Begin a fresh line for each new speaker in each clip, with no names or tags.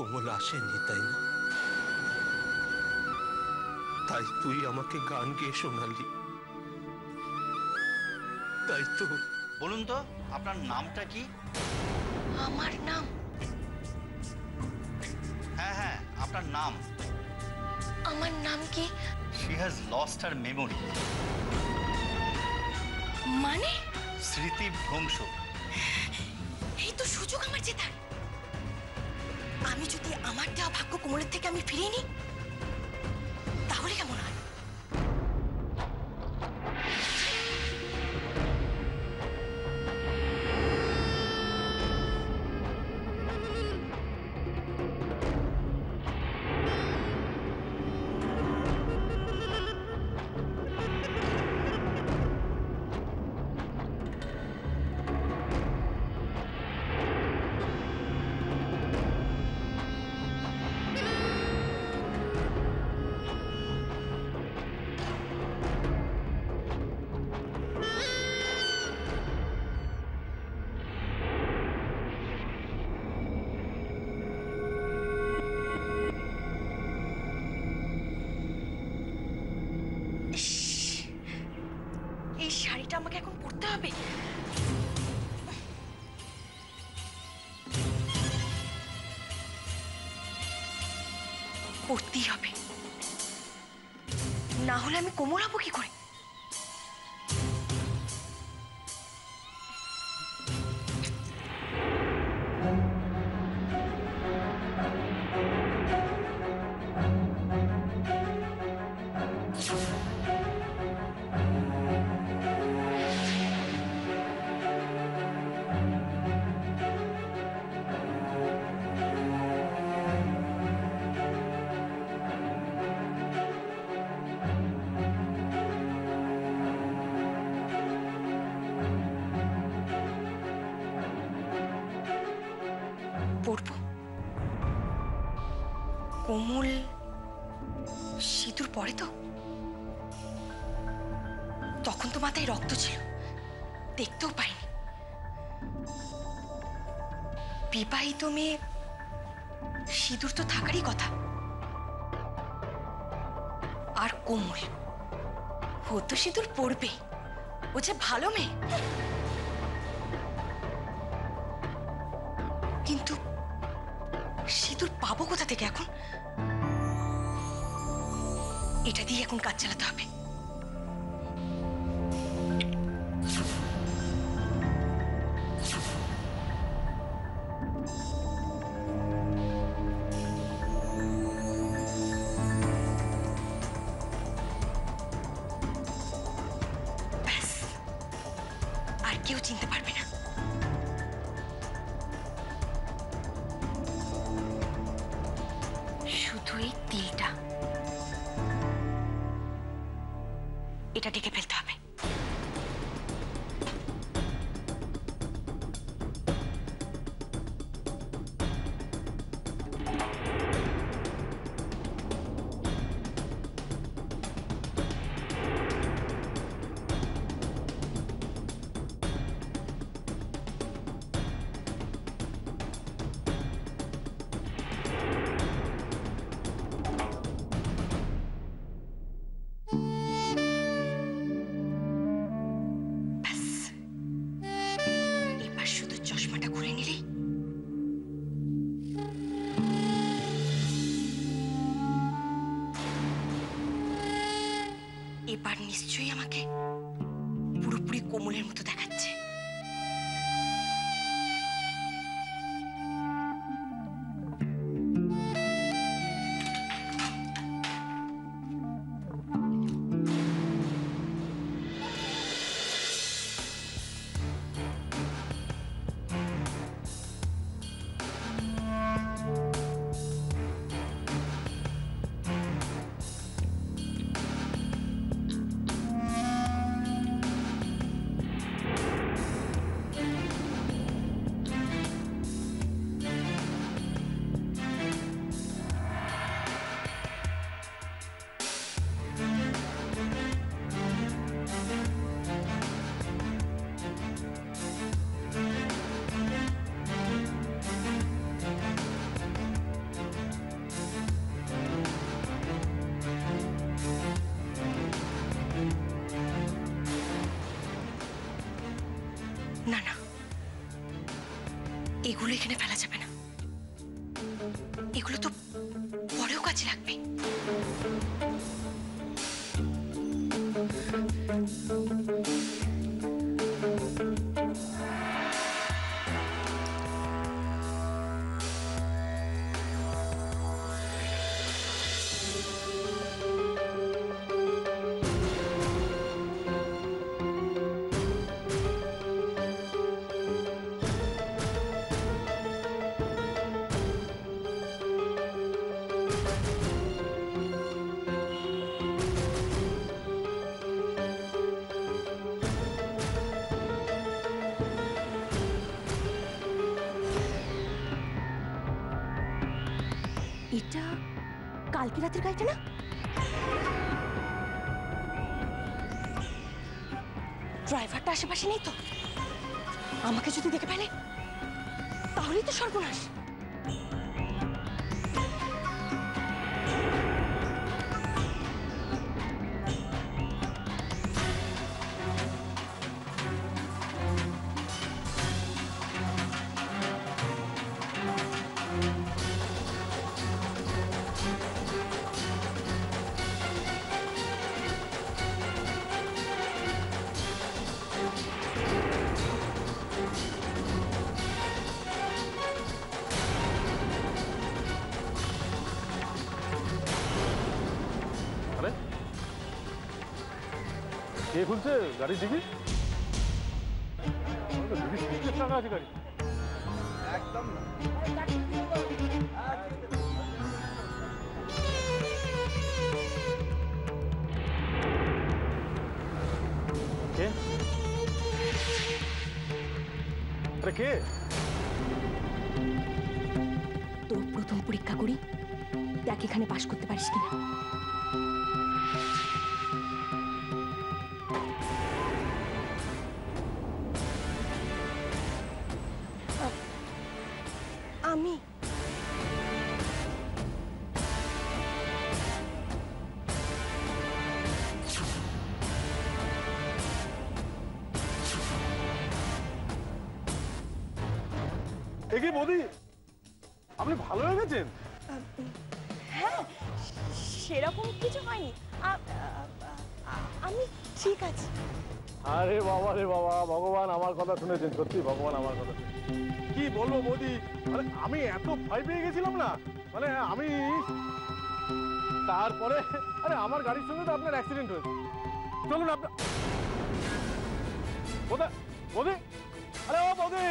কোমল আসেনি, তাই না? তাই তুই আমাকে গান গেয়ে শোনালি, তাই তো?
বলুন তো আপনার নামটা কি?
আমার নাম?
হ্যাঁ হ্যাঁ, আপনার নাম।
আমার নাম কি?
She has lost her memory.
মানে?
স্মৃতি ভ্রংশ।
এই তো সুযোগ আমার জেতার। আমি যদি আমার দেওয়া ভাগ্য কোমলের থেকে আমি ফিরিয়ে নিই, তাহলে কেমন হয়? এই শাড়িটা আমাকে এখন পরতে হবে। পরতেই হবে, না হলে আমি কোমল হবো কি করে? পরবো। কোমল সিঁদুর পরে তো? তখন তো মাথায় রক্ত ছিল, দেখতেও পাইনি। বিবাহিত মেয়ে, সিঁদুর তো থাকারই কথা। আর কোমল, ও তো সিঁদুর পরবেই, ও যে ভালো মেয়ে। কিন্তু সিঁদুর পাবো কোথা থেকে এখন? এটা দিয়ে এখন কাজ চালাতে হবে। ব্যাস, আর কেউ চিনতে পারবে না। শুধু এই তিলটা, এটা ঢেকে ফেলতে হবে। এবার নিশ্চয়ই আমাকে পুরোপুরি কোমলের মতো দেখাচ্ছে। এগুলো এখানে ফেলা যাবে না, এগুলো তো পরেও কাজে লাগবে। এটা কালকে রাতের গাড়িটা না? ড্রাইভারটা আশেপাশে নেই তো? আমাকে যদি দেখে ফেলে তাহলেই তো সর্বনাশ।
কে খুলছে গাড়ি দিবি? টাকা আছে গাড়ি একদম না। কে? আরে কে?
তোর প্রথম পরীক্ষা করি, দেখ এখানে পাশ করতে পারিস কিনা। আমি
এগিয়ে বৌদি, আপনি ভালো হয়ে গেছেন?
হ্যাঁ, সেরকম কিছু হয়নি, আমি ঠিক আছি।
আরে বাবা রে বাবা, ভগবান আমার কথা শুনেছেন, সত্যি ভগবান আমার কথা। কি বলবো বৌদি, আরে আমি এত ভয় পেয়ে গেছিলাম না, মানে আমি তারপরে আরে আমার গাড়ির সঙ্গে তো আপনার অ্যাক্সিডেন্ট হয়েছে। চলুন আপনার বৌদি, আরে ও বৌদি,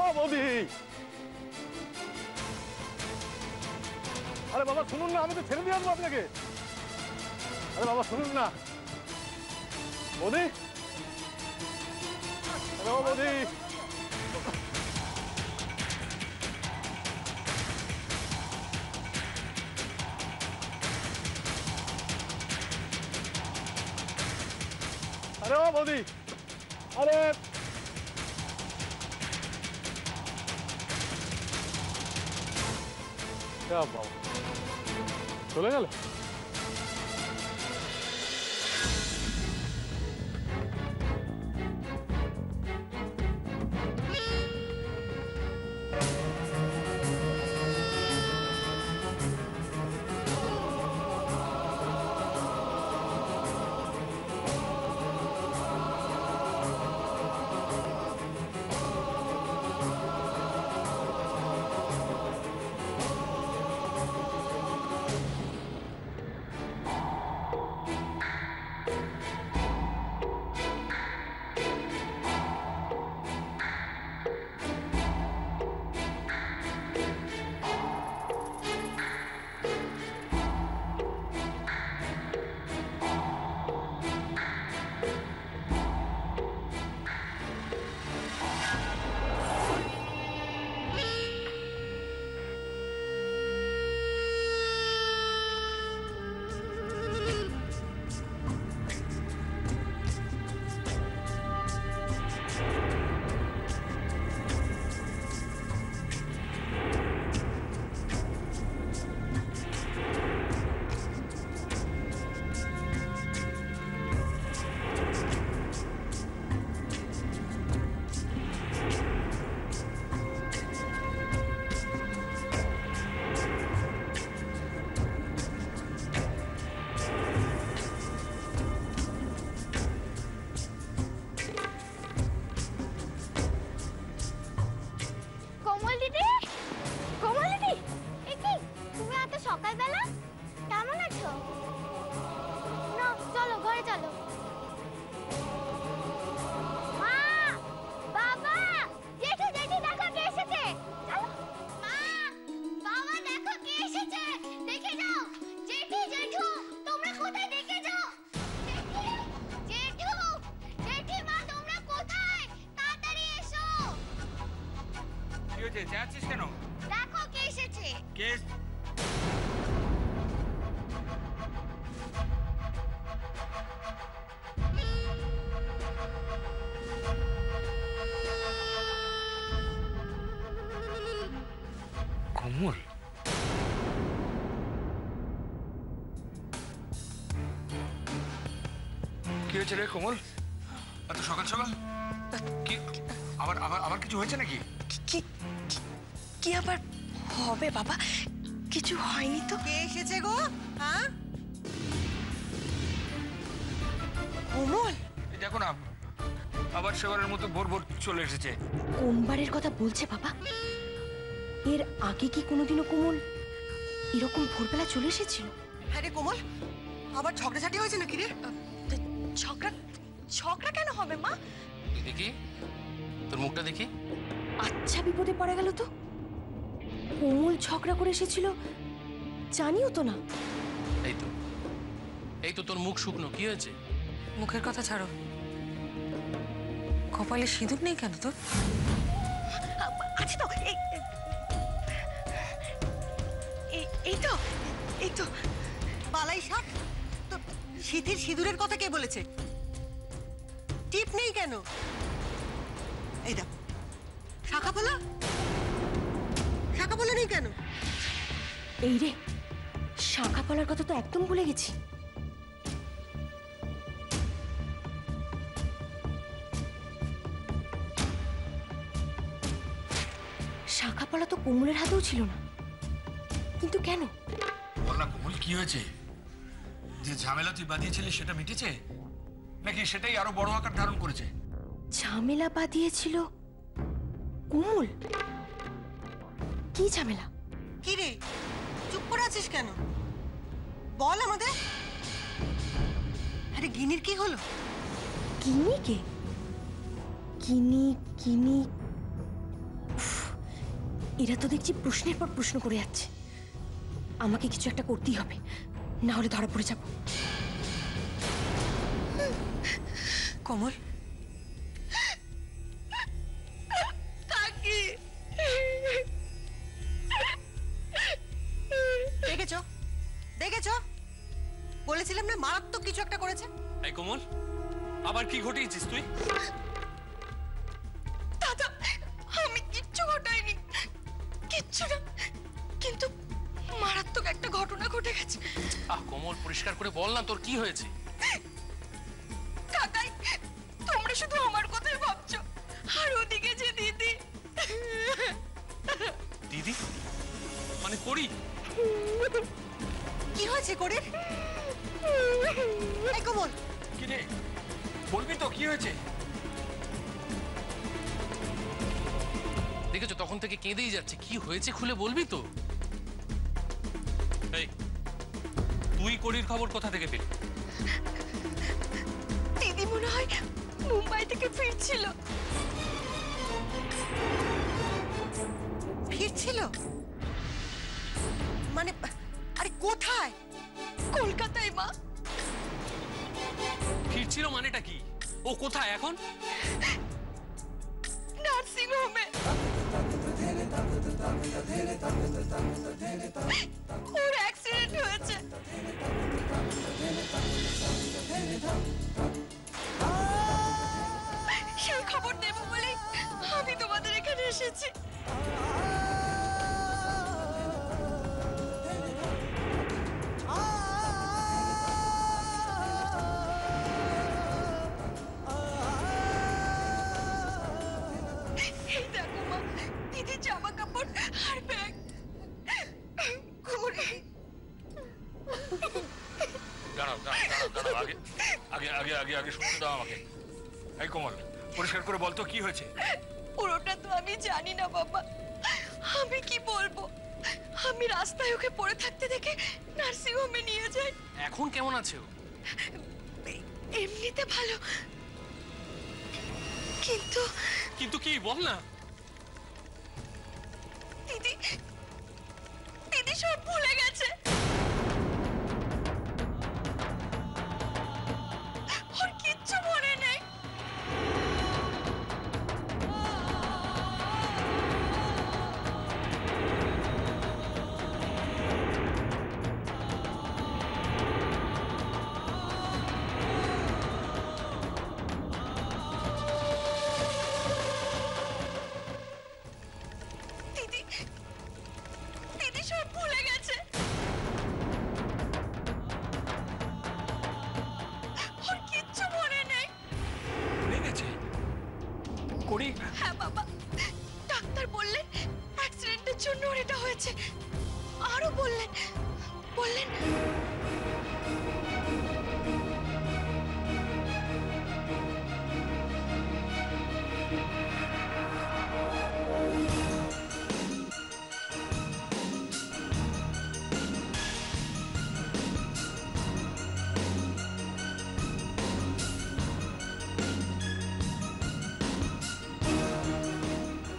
ও বৌদি, আরে বাবা শুনুন না, আমি তো ছেড়ে দিয়ে আসবো আপনাকে। আরে বাবা শুনুন না বৌদি, আরে ও বৌদি, আরে ও বৌদি, আরে বাবা চলে গেল।
হয়েছে? চেঁচাচ্ছিস কেন?
দেখো কে এসেছে।
কে? কমল? কি হয়েছে রে কমল? এত সকাল সকাল কি? আবার আবার আবার কিছু হয়েছে নাকি?
কি কি আবার হবে বাবা? কিছু হয়নি তো।
কে এসেছে গো? হ্যাঁ, কোমল?
এই দেখো না, আবার সেবারের মতো ভোর ভোর চলে এসেছে।
কোনবারের কথা বলছে বাবা? এর আগে কি কোনোদিনও কোমল এরকম ভোরবেলা চলে এসেছিল?
হ্যাঁ রে কোমল, আবার ঝগড়াঝাটি হয়েছে নাকি রে?
ঝগড়া ঝগড়া কেন হবে মা?
দেখি তোর মুখটা দেখি।
আচ্ছা বিপদে পড়ে গেল তো। কোমল ঝগড়া করে এসেছিল জানিও তো না।
এই তো তোর মুখ শুকনো, কি হয়েছে?
মুখের কথা ছাড়ো, কপালে সিঁদুর নেই কেন তোর?
আছে তো, এই তো এই তো
বালাই শাক, তো সিঁথির সিঁদুরের কথা কে বলেছে? টিপ নেই কেন? এই দেখো, শাখা বলা, শাখা বলা নেই কেন?
এই রে, শাখা পলার কথা তো একদম ভুলে গেছি। শাখা পলা তো কোমলের হাতেও ছিল না, কিন্তু কেন?
বল না কমল, কি হয়েছে? যে ঝামেলা তুই বাঁধিয়েছিলি সেটা মিটেছে নাকি সেটাই আরো বড় আকার ধারণ করেছে?
ঝামেলা বাঁধিয়েছিল কোমল? কি ঝামেলা?
কি রে, চুপ করে আছিস কেন? বল আমাদের। আরে গিনির কি হলো?
কিনি কে? কিনি কিনি, উফ, এরা তো দেখছি প্রশ্নের পর প্রশ্ন করে যাচ্ছে। আমাকে কিছু একটা করতেই হবে, না হলে ধরা পড়ে যাব।
কোমল, দেখেছো দেখেছো, বলেছিলাম না মারাত্মক কিছু একটা করেছে।
এই কোমল, আবার কি ঘটিয়েছিস তুই?
দাদা, আমি কিচ্ছু ঘটাইনি, কিচ্ছু না, কিন্তু মারাত্মক একটা ঘটনা ঘটে গেছে।
কোমল, পরিষ্কার করে বল না তোর কি হয়েছে?
কাকাই, তোমরা শুধু আমার কথাই ভাবছো, আর ওদিকে যে দিদি।
দিদি মানে করি?
কি হয়েছে করে? এই কোমল,
কি রে, বলবি তো কি হয়েছে?
দেখেছো তখন থেকে কেঁদেই যাচ্ছে, কি হয়েছে খুলে বলবি তো? এই তুই করির খবর কোথা থেকে পেলি?
দিদি মনে হয় মুম্বাই থেকে ফিরছিল।
ফিরছিল মানে? আরে কোথায়?
কলকাতায় মা।
ফিরছিল মানেটা কি? ও কোথায় এখন?
নার্সিং হোমে। ওর অ্যাক্সিডেন্ট হয়েছে। সেই খবর দেব বলেই আমি তোমাদের এখানে এসেছি। এই দেখো মা, দিদির জামা কাপড় আর ব্যাগ।
দাঁড়াও দাঁড়াও দাঁড়াও দাঁড়াও, আগে আগে আগে আগে আগে শুনতে দাও আমাকে। এই কোমল, পরিষ্কার করে বল তো কি হয়েছে?
পুরোটা তো আমি জানি না বাবা, আমি কি বলবো? আমি রাস্তায় ওকে পড়ে থাকতে দেখে নার্সিং হোমে নিয়ে যাই।
এখন কেমন আছে ও?
এমনিতে ভালো, কিন্তু
কিন্তু কি বল না।
দিদি, দিদি সব ভুলে গেছে। ওর কিচ্ছু মনে নেই।
করি
হ্যাঁ বাবা, ডাক্তার বললেন অ্যাক্সিডেন্টের জন্য ওর এটা হয়েছে। আরো বললেন বললেন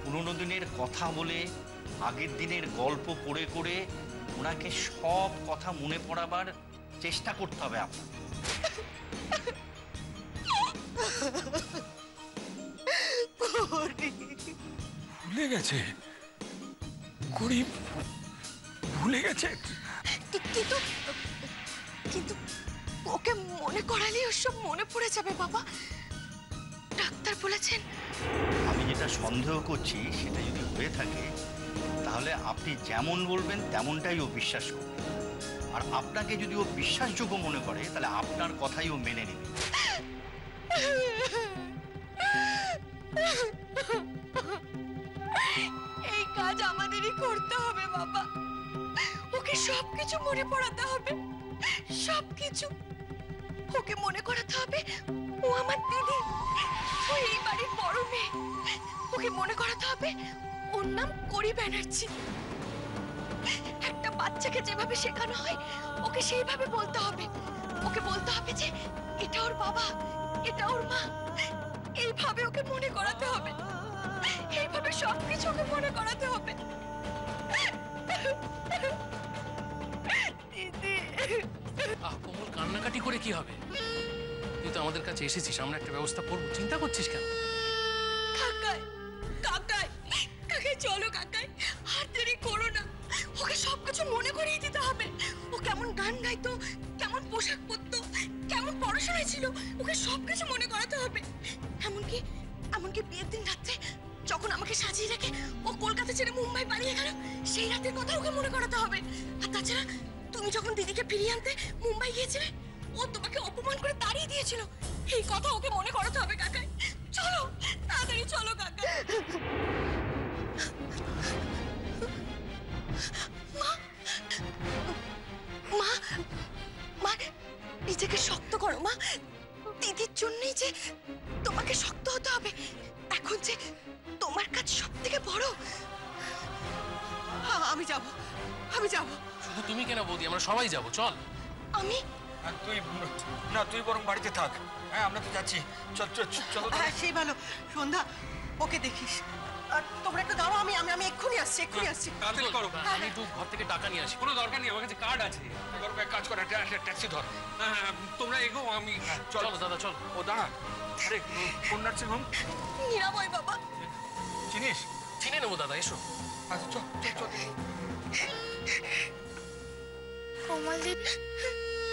পুরোনো দিনের কথা বলে, আগের দিনের গল্প করে করে ওনাকে সব কথা মনে পড়াবার চেষ্টা করতে হবে আপনার।
ভুলে গেছে করি, ভুলে গেছে।
কিন্তু কিন্তু ওকে মনে করালে ওসব মনে পড়ে যাবে বাবা। ডাক্তার বলেছেন।
আমি যেটা সন্দেহ করছি সেটা যদি হয়ে থাকে তাহলে আপনি যেমন বলবেন তেমনটাই ও বিশ্বাস করবে, আর আপনাকে যদি ও বিশ্বাসযোগ্য মনে করে তাহলে আপনার কথাই ও মেনে নেবে।
এই কাজ আমাদেরই করতে হবে বাবা। ওকে সবকিছু মনে পড়াতে হবে, সবকিছু ওকে মনে করাতে হবে। ও আমার দিদি, ও এই বাড়ির বড় মেয়ে। ওকে মনে করাতে হবে ওর নাম করি ব্যানার্জি। একটা বাচ্চাকে যেভাবে শেখানো হয় ওকে সেইভাবে বলতে হবে। ওকে বলতে হবে যে এটা ওর বাবা, এটা ওর মা। এইভাবে ওকে মনে করাতে হবে, এইভাবে সবকিছু ওকে মনে করাতে হবে। দিদি,
কোমল কান্নাকাটি করে কি হবে? তুই তো আমাদের কাছে এসেছিস, আমরা একটা ব্যবস্থা করবো, চিন্তা করছিস কেন?
কাকাই কাকাই কাকাই, চলো কাকাই, আর দেরি করো না। ওকে সবকিছু মনে করিয়ে দিতে হবে। ও কেমন গান গাইতো, কেমন পোশাক পরতো, কেমন পড়াশোনায় ছিল, ওকে সবকিছু মনে করাতে হবে। এমনকি এমনকি বিয়ের দিন রাত্রে যখন আমাকে সাজিয়ে রেখে ও কলকাতা ছেড়ে মুম্বাই পালিয়ে গেল, সেই রাতের কথা ওকে মনে করাতে হবে। আর তাছাড়া তুমি যখন দিদিকে ফিরিয়ে আনতে মুম্বাই গিয়েছিলে, ও তোমাকে অপমান করে তাড়িয়ে দিয়েছিল, এই কথা ওকে মনে করাতে হবে কাকাই। চলো তাড়াতাড়ি চলো কাকা। মা মা মা, নিজেকে শক্ত করো মা। দিদির জন্যই যে তোমাকে শক্ত হতে হবে। এখন যে তোমার কাজ সব থেকে বড়।
আমি যাব, আমি যাব।
শুধু তুমি কেন বৌদি, আমরা সবাই যাবো, চল।
আমি
আর তুই না, তুই বরং বাড়িতে থাক। হ্যাঁ, আমরা তো যাচ্ছি। চল চল চলো।
হ্যাঁ সেই ভালো। সন্ধ্যা, ওকে দেখিস। আর তোমরা একটু দাঁড়াও, আমি আমি আমি এক্ষুনি আসছি, এক্ষুনি আসছি।
তাড়াতাড়ি করো, আমি একটু ঘর থেকে টাকা নিয়ে আসি।
কোনো দরকার নেই, আমার কাছে কার্ড আছে। বরং এক কাজ কর, একটা ট্যাক্সি ধর। হ্যাঁ, তোমরা এগো, আমি
চলো দাদা, চল।
ও দাঁড়া, আরে কোন নার্সিং হোম
নিরাময় বাবা।
চিনিস?
চিনে নেবো দাদা, এসো।
আচ্ছা চল চল চল।
কোমল দিদি,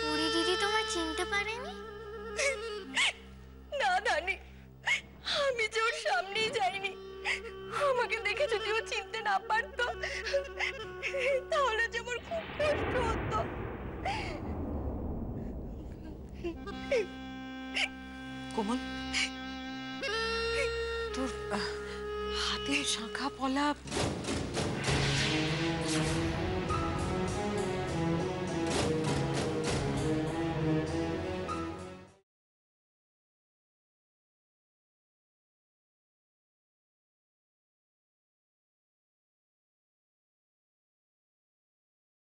পুরি দিদি তোমার চিনতে পারেনি?
না ধানি, আমি যে ওর সামনেই যাইনি। আমাকে দেখে যদি ও চিনতে না পারতো তাহলে যে আমার খুব কষ্ট হতো।
কোমল, তোর হাতের শাঁখা পলা